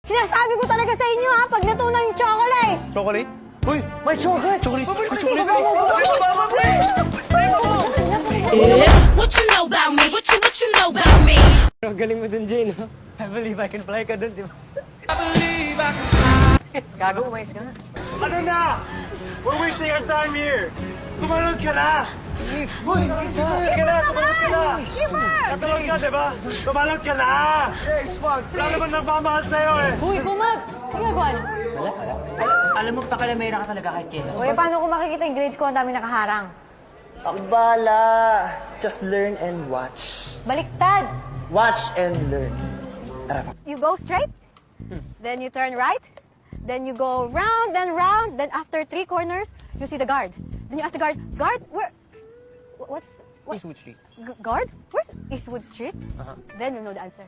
Sinasabi ko talaga sa inyo ha, pag natunaw yung chocolate! Chocolate? Uy, may chocolate! Chocolate! What you know about me? What you know about me? Ang galing mo dun, Jane, ha? I believe I can fly ka dun, di ba? Gago, umayos ka. Ano na? We're wasting our time here! Tumalon ka na! Uy! Tumalon ka na! Tumalon ka na! Tumalon ka, di ba? Tumalon ka na! Wala naman nagmamahal sa'yo eh! Uy, kumag! Ginagawa niyo? Alam mo, pakalamera ka talaga kahit kailan. Uy, paano ko makikita yung grades ko? Ang dami nakaharang. Akbala. Just learn and watch. Baliktad! Watch and learn. You go straight, then you turn right, then you go round, then after 3 corners, you see the guard. Then you ask the guard, guard, where? What's Eastwood Street. Guard? Where's Eastwood Street? Then you know the answer.